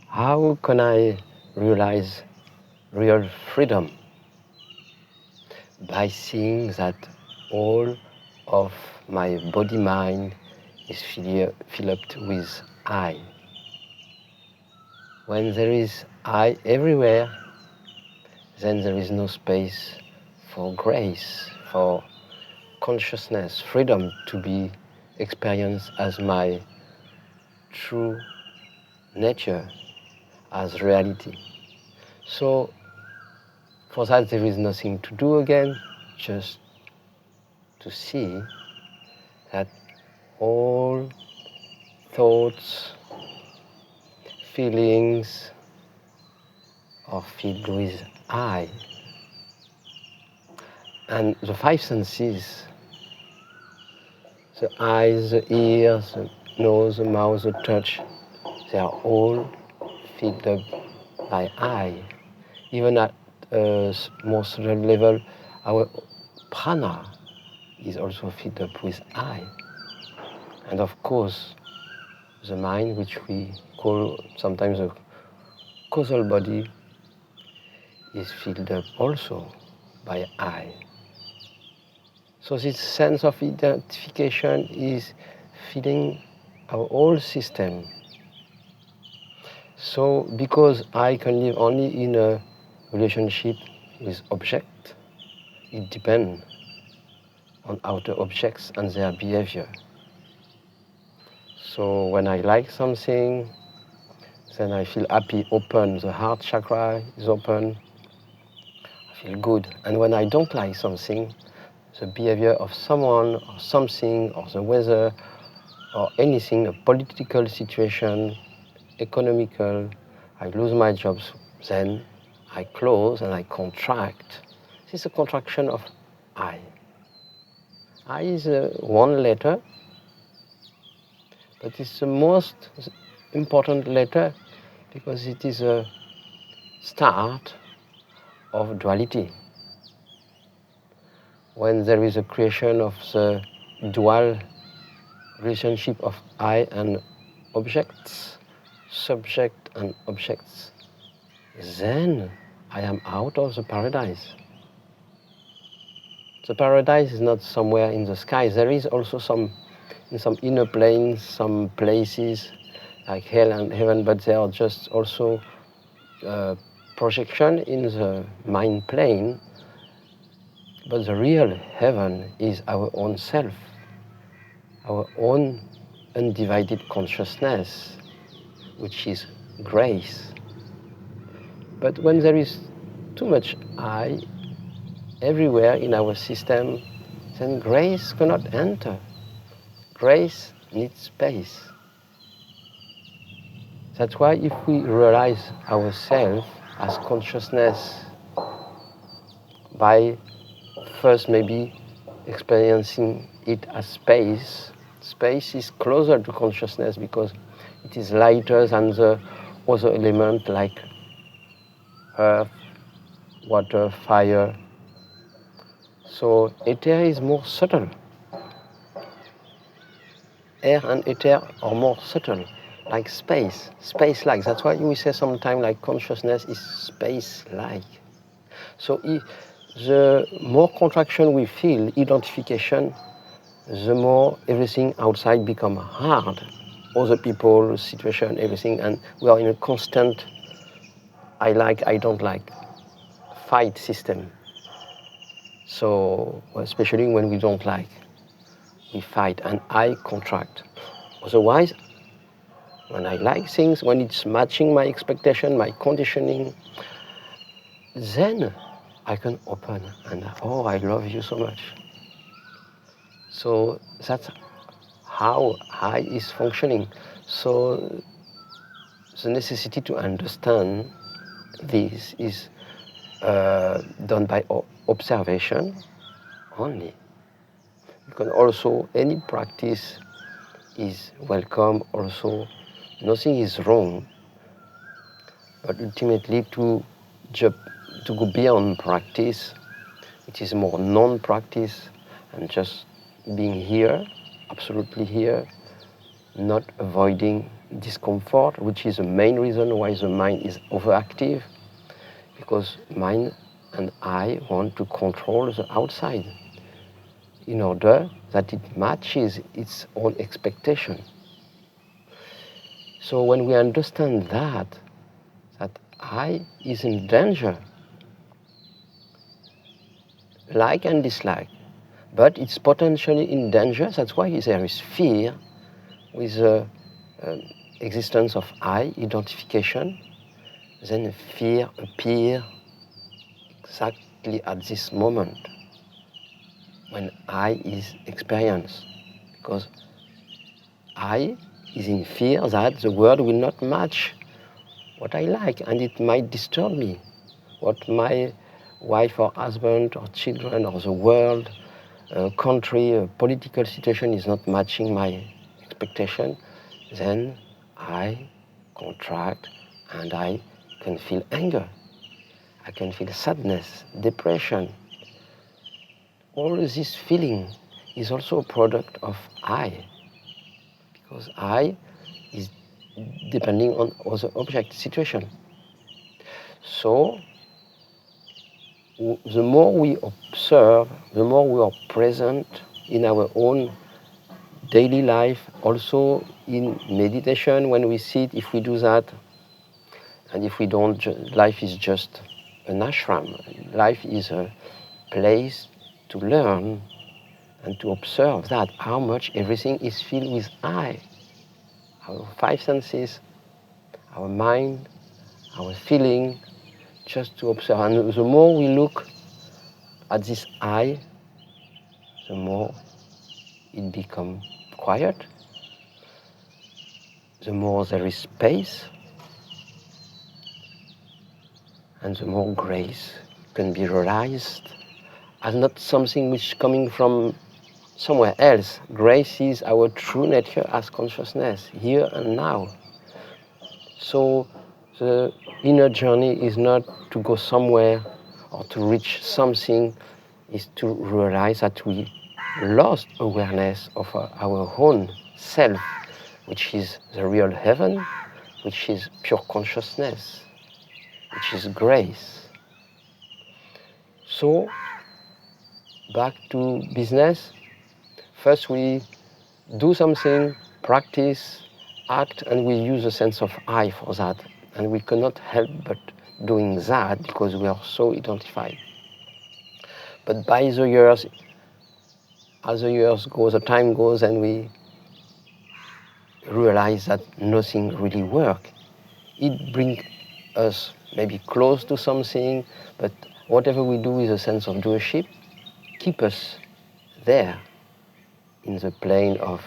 How can I realize real freedom? By seeing that all of my body-mind is filled up with I. When there is I everywhere, then there is no space for grace, for consciousness, freedom to be experienced as my true nature, as reality. So for that there is nothing to do again, just to see that all thoughts, feelings are filled with I. And the five senses, the eyes, the ears, the nose, the mouth, the touch, they are all filled up by I. Even at a more subtle level, our prana is also filled up with I. And of course, the mind, which we call sometimes a causal body, is filled up also by I. So this sense of identification is filling our whole system. So because I can live only in a relationship with object, it depends on outer objects and their behavior. So when I like something, then I feel happy, open, the heart chakra is open, I feel good. And when I don't like something, the behavior of someone or something or the weather or anything, a political situation, economical, I lose my job, then I close and I contract. This is a contraction of I. I is one letter, but it's the most important letter because it is a start of duality. When there is a creation of the dual relationship of I and objects, subject and objects, then I am out of the paradise. The paradise is not somewhere in the sky. There is also in some inner planes, some places like hell and heaven, but they are just also projection in the mind plane. But the real heaven is our own self, our own undivided consciousness, which is grace. But when there is too much I everywhere in our system, then grace cannot enter. Grace needs space. That's why if we realize ourselves as consciousness by first maybe experiencing it as space, space is closer to consciousness because it is lighter than the other element like earth, water, fire. So ether is more subtle. Air and ether are more subtle, like space, space-like. That's why we say sometimes like consciousness is space-like. So the more contraction we feel, identification, the more everything outside becomes hard. Other people, situation, everything, and we are in a constant I like, I don't like fight system. So especially when we don't like, we fight and I contract. Otherwise, when I like things, when it's matching my expectation, my conditioning, then I can open and, oh, I love you so much. So that's how I is functioning. So the necessity to understand this is done by observation only. You can also, any practice is welcome also. Nothing is wrong, but ultimately to go beyond practice, it is more non-practice and just being here, absolutely here, not avoiding discomfort, which is the main reason why the mind is overactive, because mind and I want to control the outside in order that it matches its own expectation. So when we understand that I is in danger, like and dislike, but it's potentially in danger, that's why there is fear with the existence of I, identification, then fear appears exactly at this moment when I is experienced, because I is in fear that the world will not match what I like, and it might disturb me. What my wife or husband or children or the world, country, political situation is not matching my expectation, then I contract and I can feel anger. I can feel sadness, depression. All this feeling is also a product of I, because I is depending on other object situation. So the more we observe, the more we are present in our own daily life, also in meditation when we sit, if we do that, and if we don't, life is just an ashram. Life is a place to learn and to observe that how much everything is filled with I. Our five senses, our mind, our feeling, just to observe. And the more we look at this I, the more it becomes quiet, the more there is space, and the more grace can be realized as not something which is coming from somewhere else. Grace is our true nature as consciousness, here and now. So the inner journey is not to go somewhere or to reach something, is to realize that we lost awareness of our own self, which is the real heaven, which is pure consciousness, which is grace. So, back to business. First we do something, practice, act, and we use a sense of I for that. And we cannot help but doing that because we are so identified. But by the years, as the years go, the time goes, and we realize that nothing really works. It brings us maybe close to something, but whatever we do with a sense of doership, keep us there in the plane of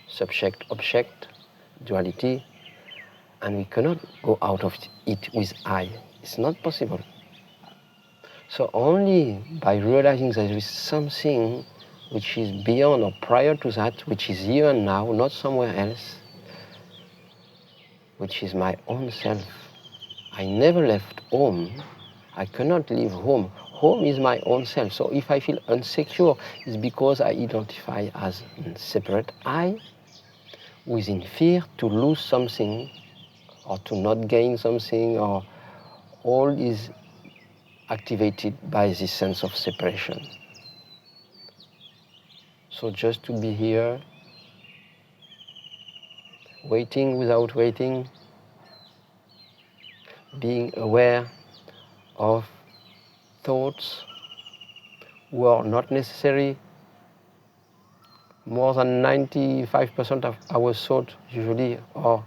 subject-object duality, and we cannot go out of it with I. It's not possible. So only by realizing that there is something which is beyond or prior to that, which is here and now, not somewhere else, which is my own self. I never left home. I cannot leave home. Home is my own self. So if I feel insecure, it's because I identify as a separate I, who is in fear to lose something or to not gain something, or all is activated by this sense of separation. So just to be here, waiting without waiting, being aware of thoughts who are not necessary. More than 95% of our thoughts usually are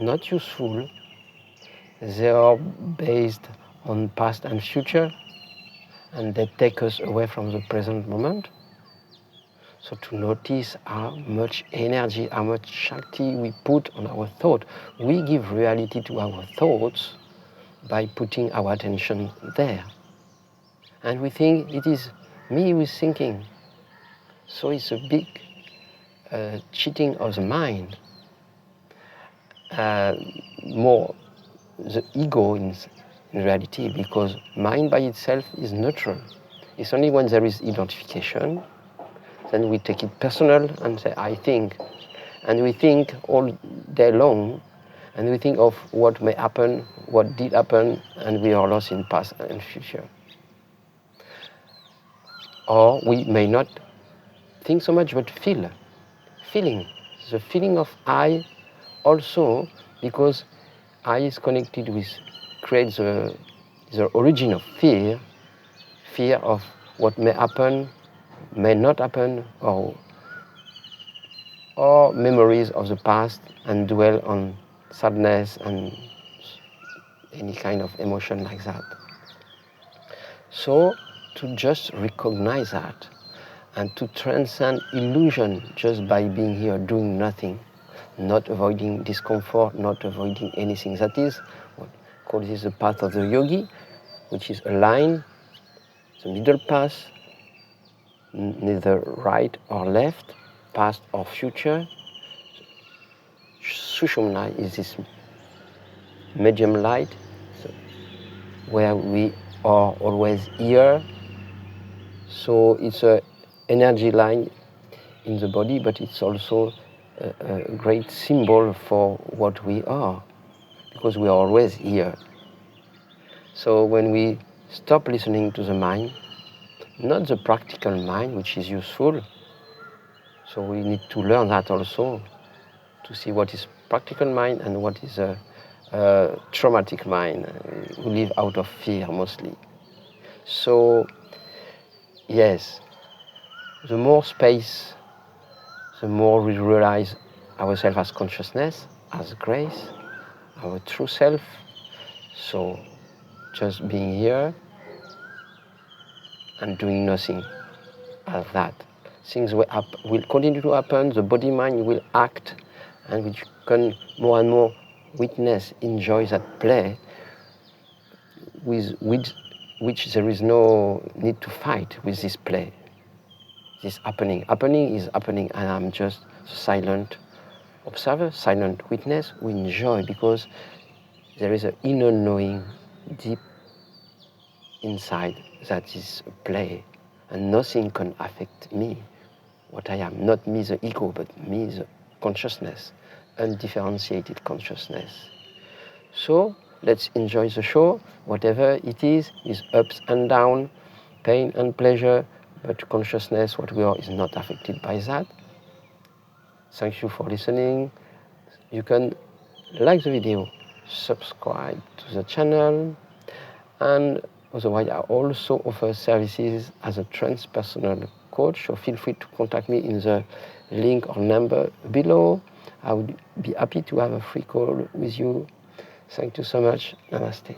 not useful. They are based on past and future, and they take us away from the present moment. So to notice how much energy, how much Shakti we put on our thought. We give reality to our thoughts by putting our attention there. And we think it is me who is thinking. So it's a big cheating of the mind. More the ego in reality, because mind by itself is neutral. It's only when there is identification, then we take it personal and say, I think. And we think all day long, and we think of what may happen, what did happen, and we are lost in past and future. Or we may not think so much, but feeling. The feeling of I also, because I is connected with, creates the origin of fear of what may happen, may not happen, or memories of the past, and dwell on sadness and any kind of emotion like that. So to just recognize that and to transcend illusion just by being here doing nothing, not avoiding discomfort, not avoiding anything. That is what called is the path of the yogi, which is a line, the middle path, neither right or left, past or future. Sushumna is this medium light, so where we are always here. So it's an energy line in the body, but it's also a great symbol for what we are, because we are always here. So when we stop listening to the mind, not the practical mind, which is useful, so we need to learn that also, to see what is practical mind and what is a traumatic mind, who live out of fear mostly. So yes, the more space, the more we realize ourselves as consciousness, as grace, our true self. So just being here and doing nothing as that. Things will continue to happen, the body mind will act, and we can more and more witness, enjoy that play with which there is no need to fight with this play, this happening. Happening is happening, and I'm just silent observer, silent witness. We enjoy because there is an inner knowing deep inside that is a play, and nothing can affect me, what I am. Not me, the ego, but me, the consciousness, undifferentiated consciousness. So let's enjoy the show, whatever it is, with ups and downs, pain and pleasure, but consciousness, what we are, is not affected by that. Thank you for listening. You can like the video, subscribe to the channel, and otherwise I also offer services as a transpersonal coach, so feel free to contact me in the link or number below. I would be happy to have a free call with you. Thank you so much. Namaste.